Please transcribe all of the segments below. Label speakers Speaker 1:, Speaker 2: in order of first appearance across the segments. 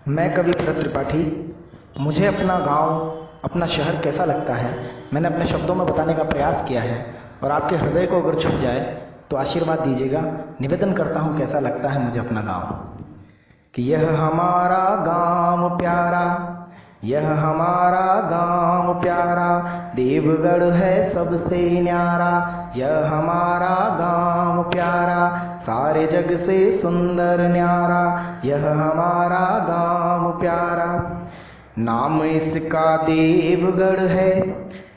Speaker 1: मैं कवि भरत त्रिपाठी। मुझे अपना गांव, अपना शहर कैसा लगता है मैंने अपने शब्दों में बताने का प्रयास किया है, और आपके हृदय को अगर छू जाए तो आशीर्वाद दीजिएगा। निवेदन करता हूँ कैसा लगता है मुझे अपना गांव। कि यह हमारा गांव प्यारा, यह हमारा गांव प्यारा, देवगढ़ है सबसे न्यारा। यह हमारा गांव प्यारा, सारे जग से सुंदर न्यारा। यह हमारा गांव प्यारा, नाम इसका देवगढ़ है,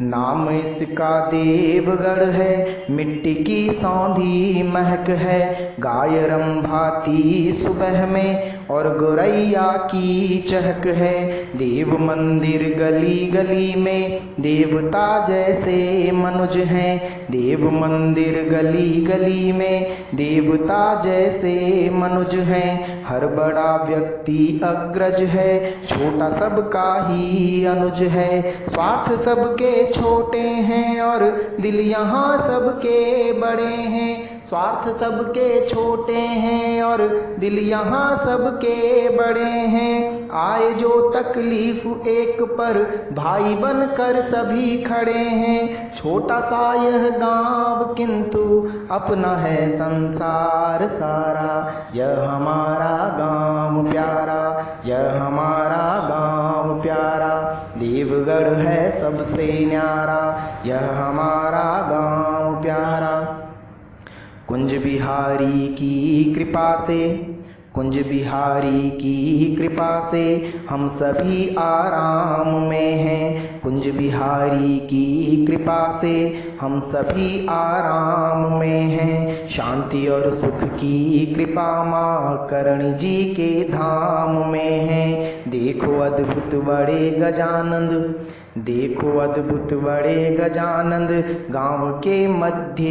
Speaker 1: नाम इसका देवगढ़ है। मिट्टी की सौंधी महक है, गाय रंभाती सुबह में और गोरैया की चहक है। देव मंदिर गली गली में, देवता जैसे मनुज हैं। देव मंदिर गली गली में, देवता जैसे मनुज हैं। हर बड़ा व्यक्ति अग्रज है, छोटा सबका ही अनुज है। स्वार्थ सबके छोटे हैं और दिल यहाँ सबके बड़े हैं। स्वार्थ सबके छोटे हैं और दिल यहाँ सबके बड़े हैं। आए जो तकलीफ एक पर, भाई बनकर सभी खड़े हैं। छोटा सा यह गांव किंतु अपना है संसार सारा। यह हमारा गांव प्यारा, यह हमारा गांव प्यारा, देवगढ़ है सबसे न्यारा। यह हमारा गांव प्यारा, कुंज बिहारी की कृपा से, कुंज बिहारी की कृपा से हम सभी आराम में हैं। कुंज बिहारी की कृपा से हम सभी आराम में हैं। शांति और सुख की कृपा माँ करणी जी के धाम में है। देखो अद्भुत बड़े गजानंद, देखो अद्भुत बड़े गजानंद, गांव के मध्य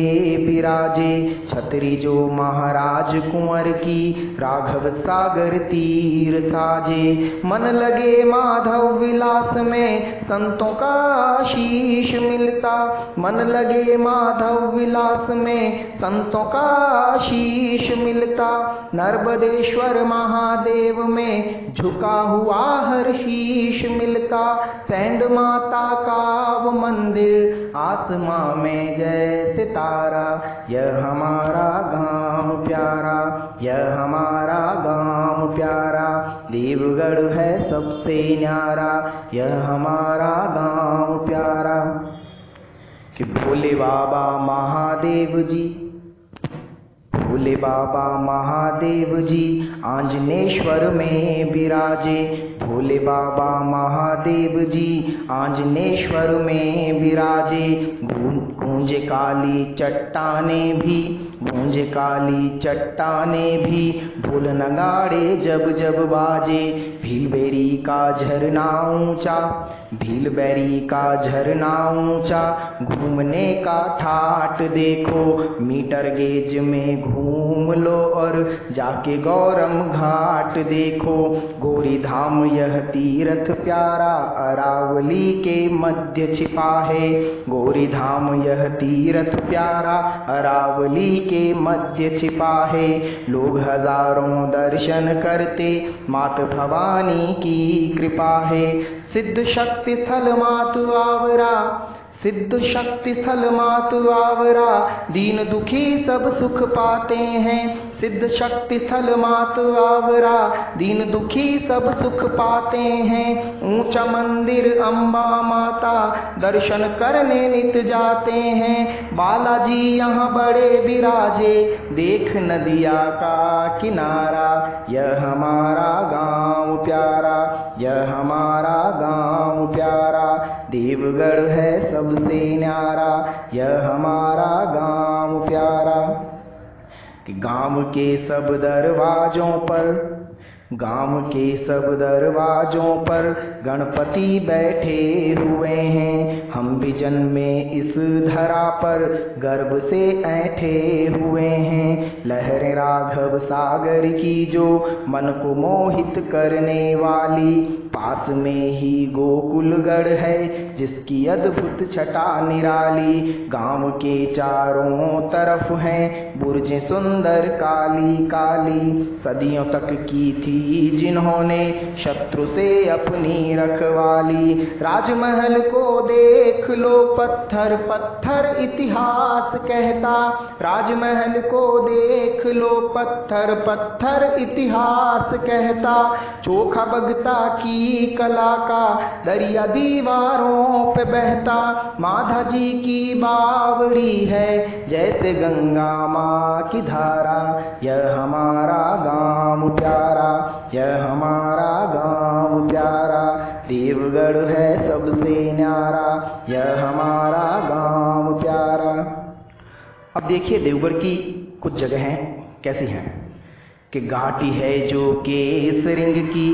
Speaker 1: विराजे। छतरी जो महाराज कुंवर की, राघव सागर तीर साजे। मन लगे माधव विलास में, संतों का आशीष मिलता। मन लगे माधव विलास में, संतों का आशीष मिलता। नर्मदेश्वर महादेव में झुका हुआ हर शीश मिलता। सैंड माता का वो मंदिर, आसमां में जैसे तारा। यह हमारा गांव प्यारा, यह हमारा गांव प्यारा, देवगढ़ है सबसे न्यारा। यह हमारा गांव प्यारा। कि भोले बाबा महादेव जी, भोले बाबा महादेव जी आंजनेश्वर में विराजे। भोले बाबा महादेव जी आंजनेश्वर में विराजे। गूंजे काली चट्टाने भी, गूंजे काली चट्टाने भी, ढोल नगाड़े जब जब बाजे। भीलबेरी का झरना ऊंचा, भीलबेरी का झरना ऊंचा, घूमने का ठाट देखो। मीटर गेज में घूम लो और जाके गौरम घाट देखो। गोरी धाम यह तीर्थ प्यारा, अरावली के मध्य छिपा है। गोरी धाम यह तीर्थ प्यारा, अरावली के मध्य छिपा है। लोग हजारों दर्शन करते, मात भवानी की कृपा है। सिद्ध शक्ति स्थल मातु आवरा, सिद्ध शक्ति स्थल मातु आवरा, दीन दुखी सब सुख पाते हैं। सिद्ध शक्ति स्थल मातु आवरा, दीन दुखी सब सुख पाते हैं। ऊंचा मंदिर अम्बा माता, दर्शन करने नित जाते हैं। बालाजी यहाँ बड़े विराजे, देख नदिया का किनारा। यह हमारा गांव प्यारा, यह हमारा गांव प्यारा, देवगढ़ है सबसे न्यारा। यह हमारा गांव प्यारा। कि गांव के सब दरवाजों पर, गांव के सब दरवाजों पर गणपति बैठे हुए हैं। हम भी जन्मे इस धरा पर, गर्व से ऐंठे हुए हैं। लहरें राघव सागर की जो मन को मोहित करने वाली, पास में ही गोकुलगढ़ है। जिसकी अद्भुत छटा निराली। गांव के चारों तरफ हैं बुर्जें सुंदर काली काली। सदियों तक की थी जिन्होंने शत्रु से अपनी रखवाली। राजमहल को देख लो पत्थर पत्थर इतिहास कहता। राजमहल को देख लो पत्थर पत्थर इतिहास कहता। चोखा बगता की कला का दरिया दीवारों पे बहता। माधा जी की बावड़ी है जैसे गंगा माँ की धारा। यह हमारा गांव प्यारा, यह हमारा गांव प्यारा। देवगढ़ है सबसे न्यारा, यह हमारा गांव प्यारा। अब देखिए देवगढ़ की कुछ जगहें कैसी हैं कि घाटी है जो केसरिंग की,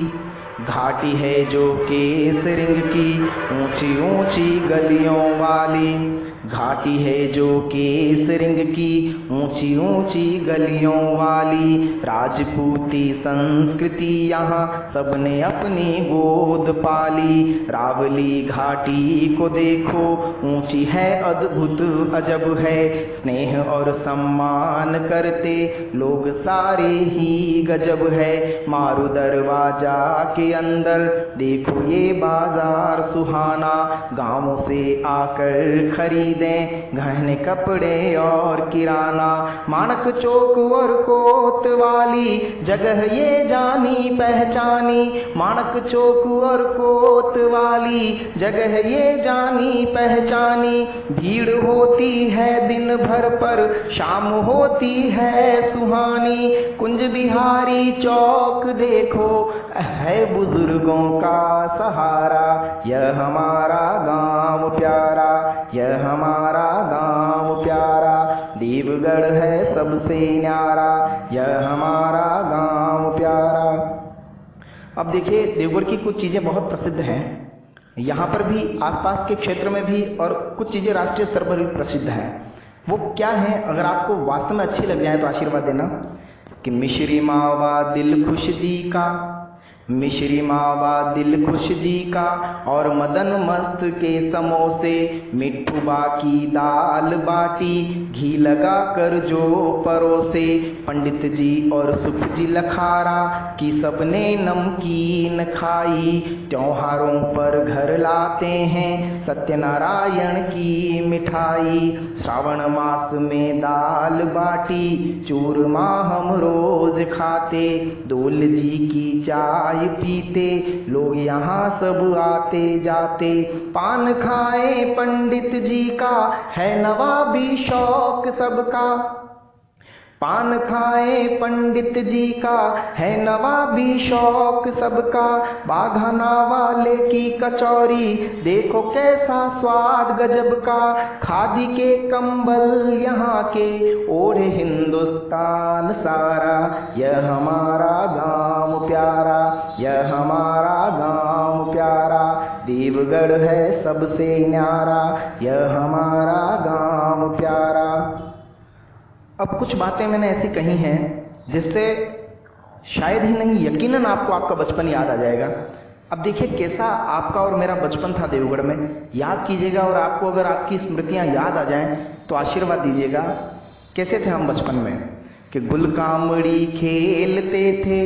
Speaker 1: घाटी है जो केसरिंग की, ऊंची ऊंची गलियों वाली। घाटी है जो केसरिंग की, ऊंची ऊंची गलियों वाली। राजपूती संस्कृति यहाँ सबने अपनी गोद पाली। रावली घाटी को देखो ऊंची है अद्भुत अजब है। स्नेह और सम्मान करते लोग सारे ही गजब है। मारू दरवाजा के अंदर देखो ये बाजार सुहाना। गांवों से आकर खरीदें गहने कपड़े और किराना। माणक चौक और कोतवाली जगह ये जानी पहचानी। माणक चौक और कोतवाली जगह ये जानी पहचानी। भीड़ होती है दिन भर पर शाम होती है सुहानी। कुंज बिहारी चौक देखो है बुजुर्गों का सहारा। यह हमारा गांव प्यारा, यह हमारा गांव प्यारा। देवगढ़ है सबसे न्यारा, यह हमारा गांव प्यारा। अब देखिए देवगढ़ की कुछ चीजें बहुत प्रसिद्ध हैं यहाँ पर भी, आसपास के क्षेत्र में भी, और कुछ चीजें राष्ट्रीय स्तर पर भी प्रसिद्ध हैं। वो क्या है, अगर आपको वास्तव में अच्छी लग जाए तो आशीर्वाद देना। कि मिश्री मावा दिल खुश जी का, मिश्री मावा दिल खुश जी का, और मदन मस्त के समोसे। मिट्ठू बाकी दाल बाटी, घी लगा कर जो परोसे। पंडित जी और सुख जी लखारा की सबने नमकीन खाई। त्योहारों पर घर लाते हैं सत्यनारायण की मिठाई। श्रावण मास में दाल बाटी चूरमा हम रोज खाते। डोल जी की चाय पीते लोग यहाँ सब आते जाते। पान खाए पंडित जी का है नवाबी शौक सबका। पान खाए पंडित जी का है नवाबी शौक सबका। बाघाना वाले की कचौरी देखो कैसा स्वाद गजब का। खादी के कंबल यहाँ के ओढ़े हिंदुस्तान सारा। यह हमारा गांव प्यारा, यह हमारा गांव प्यारा। देवगढ़ है सबसे न्यारा, यह हमारा गांव प्यारा। अब कुछ बातें मैंने ऐसी कही हैं जिससे शायद ही नहीं यकीनन आपको आपका बचपन याद आ जाएगा। अब देखिए कैसा आपका और मेरा बचपन था देवगढ़ में, याद कीजिएगा। और आपको अगर आपकी स्मृतियां याद आ जाएं तो आशीर्वाद दीजिएगा। कैसे थे हम बचपन में कि गुलकामड़ी खेलते थे,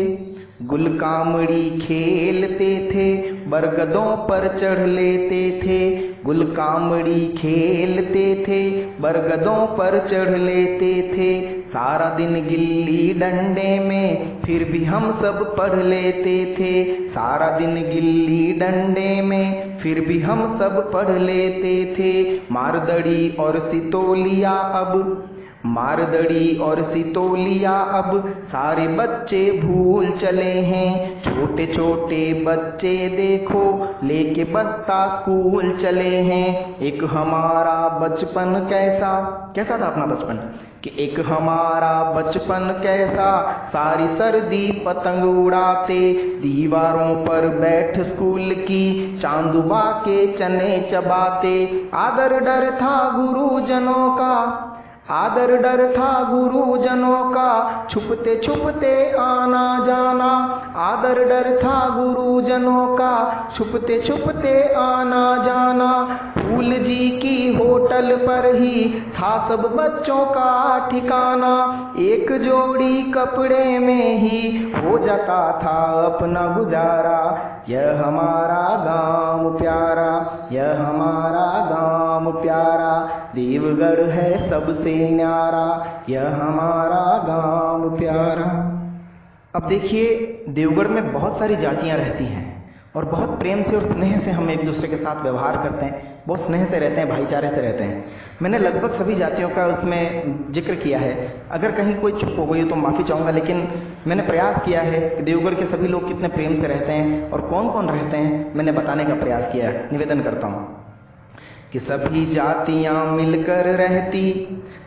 Speaker 1: गुलकामड़ी खेलते थे, बरगदों पर चढ़ लेते थे। गुलकामड़ी खेलते थे, बरगदों पर चढ़ लेते थे। सारा दिन गिल्ली डंडे में फिर भी हम सब पढ़ लेते थे। सारा दिन गिल्ली डंडे में फिर भी हम सब पढ़ लेते थे। मारदड़ी और सितोलिया अब, मारदड़ी और सितोलिया अब सारे बच्चे भूल चले हैं। छोटे छोटे बच्चे देखो लेके बस्ता स्कूल चले हैं। एक हमारा बचपन कैसा, कैसा था अपना बचपन, कि एक हमारा बचपन कैसा। सारी सर्दी पतंग उड़ाते, दीवारों पर बैठ स्कूल की चांदुबा के चने चबाते। आदर डर था गुरुजनों का, आदर डर था गुरुजनों का छुपते छुपते आना जाना। आदर डर था गुरुजनों का छुपते छुपते आना जाना। फूल जी की होटल पर ही था सब बच्चों का ठिकाना। एक जोड़ी कपड़े में ही हो जाता था अपना गुजारा। यह हमारा गांव प्यारा, यह हमारा गांव प्यारा, देवगढ़ है सबसे न्यारा, यह हमारा गांव प्यारा। अब देखिए, देवगढ़ में बहुत सारी जातियां रहती हैं और बहुत प्रेम से और स्नेह से हम एक दूसरे के साथ व्यवहार करते हैं, बहुत स्नेह से रहते हैं, भाईचारे से रहते हैं। मैंने लगभग सभी जातियों का उसमें जिक्र किया है। अगर कहीं कोई चूक हो गई तो माफ़ी चाहूँगा, लेकिन मैंने प्रयास किया है कि देवगढ़ के सभी लोग कितने प्रेम से रहते हैं और कौन कौन रहते हैं, मैंने बताने का प्रयास किया है। निवेदन करता हूँ कि सभी जातियाँ मिलकर रहती,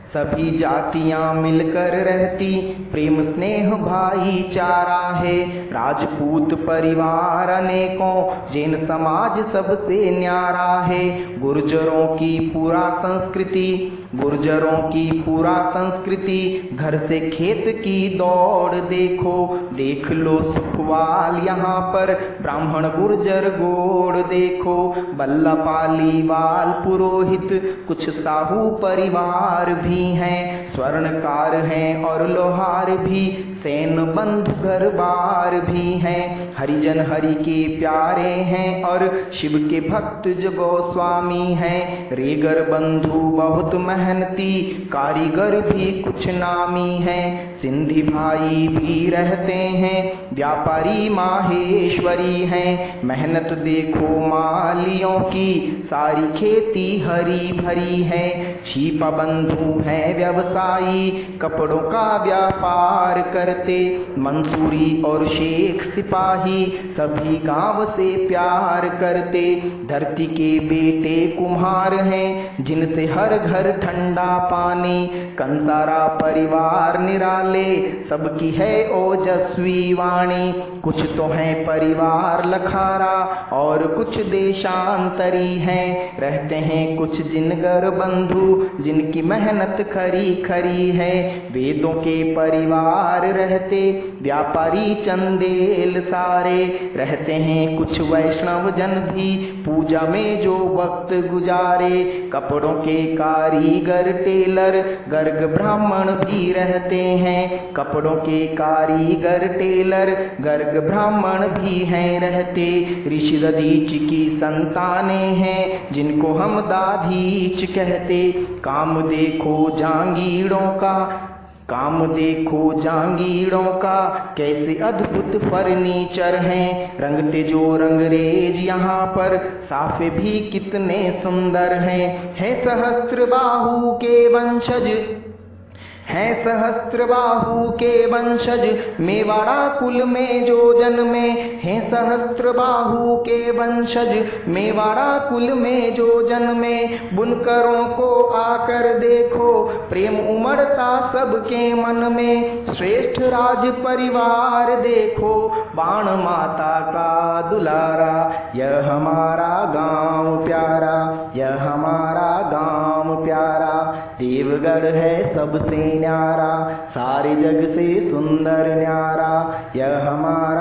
Speaker 1: सभी जातियां मिलकर रहती, प्रेम स्नेह भाईचारा है। राजपूत परिवार अनेकों, जैन समाज सबसे न्यारा है। गुर्जरों की पूरा संस्कृति, गुर्जरों की पूरा संस्कृति, घर से खेत की दौड़ देखो, देख लो सुखवाल यहाँ पर, ब्राह्मण गुर्जर गोड़ देखो। बल्ला पालीवाल पुरोहित, कुछ साहू परिवार भी हैं, स्वर्णकार हैं और लोहार भी, सैन बंधु घर बार भी हैं। हरिजन हरि के प्यारे हैं और शिव के भक्त जो गोस्वामी हैं। रेगर बंधु बहुत मेहनती, कारीगर भी कुछ नामी हैं। सिंधी भाई भी रहते हैं, व्यापारी माहेश्वरी हैं। मेहनत देखो मालियों की, सारी खेती हरी भरी है। छिपा बंधु है व्यवसायी, कपड़ों का व्यापार करते। मंसूरी और शेख सिपाही, सभी गांव से प्यार करते। धरती के बेटे कुम्हार हैं, जिनसे हर घर ठंडा पानी। कंसारा परिवार निराले, सबकी है ओजस्वी वाणी। कुछ तो है परिवार लखारा और कुछ देशांतरी हैं। रहते हैं कुछ जिनगर बंधु, जिनकी मेहनत खरी खरी है। वेदों के परिवार रहते, व्यापारी चंदेल सारे। रहते हैं कुछ वैष्णव जन भी, पूजा में जो वक्त गुजारे। कपड़ों के कारीगर टेलर, गर्ग ब्राह्मण भी रहते हैं। कपड़ों के कारीगर टेलर, गर्ग ब्राह्मण भी हैं रहते। ऋषि दधीच की संतानें हैं, जिनको हम दाधीच कहते। काम देखो जांगीड़ों का, काम देखो जांगीड़ों का, कैसे अद्भुत फर्नीचर हैं। रंगते जो रंगरेज यहाँ पर, साफे भी कितने सुंदर हैं। है सहस्त्रबाहु के वंशज, हैं सहस्त्रबाहु के वंशज, मेवाड़ा कुल में जो जन्मे। हैं सहस्त्रबाहु के वंशज, मेवाड़ा कुल में जो जन्मे। बुनकरों को आकर देखो, प्रेम उमड़ता सबके मन में। श्रेष्ठ राज परिवार देखो, बाण माता का दुलारा। यह हमारा गांव प्यारा, यह हमारा गांव प्यारा, देवगढ़ है सबसे न्यारा, सारे जग से सुंदर न्यारा। यह हमारा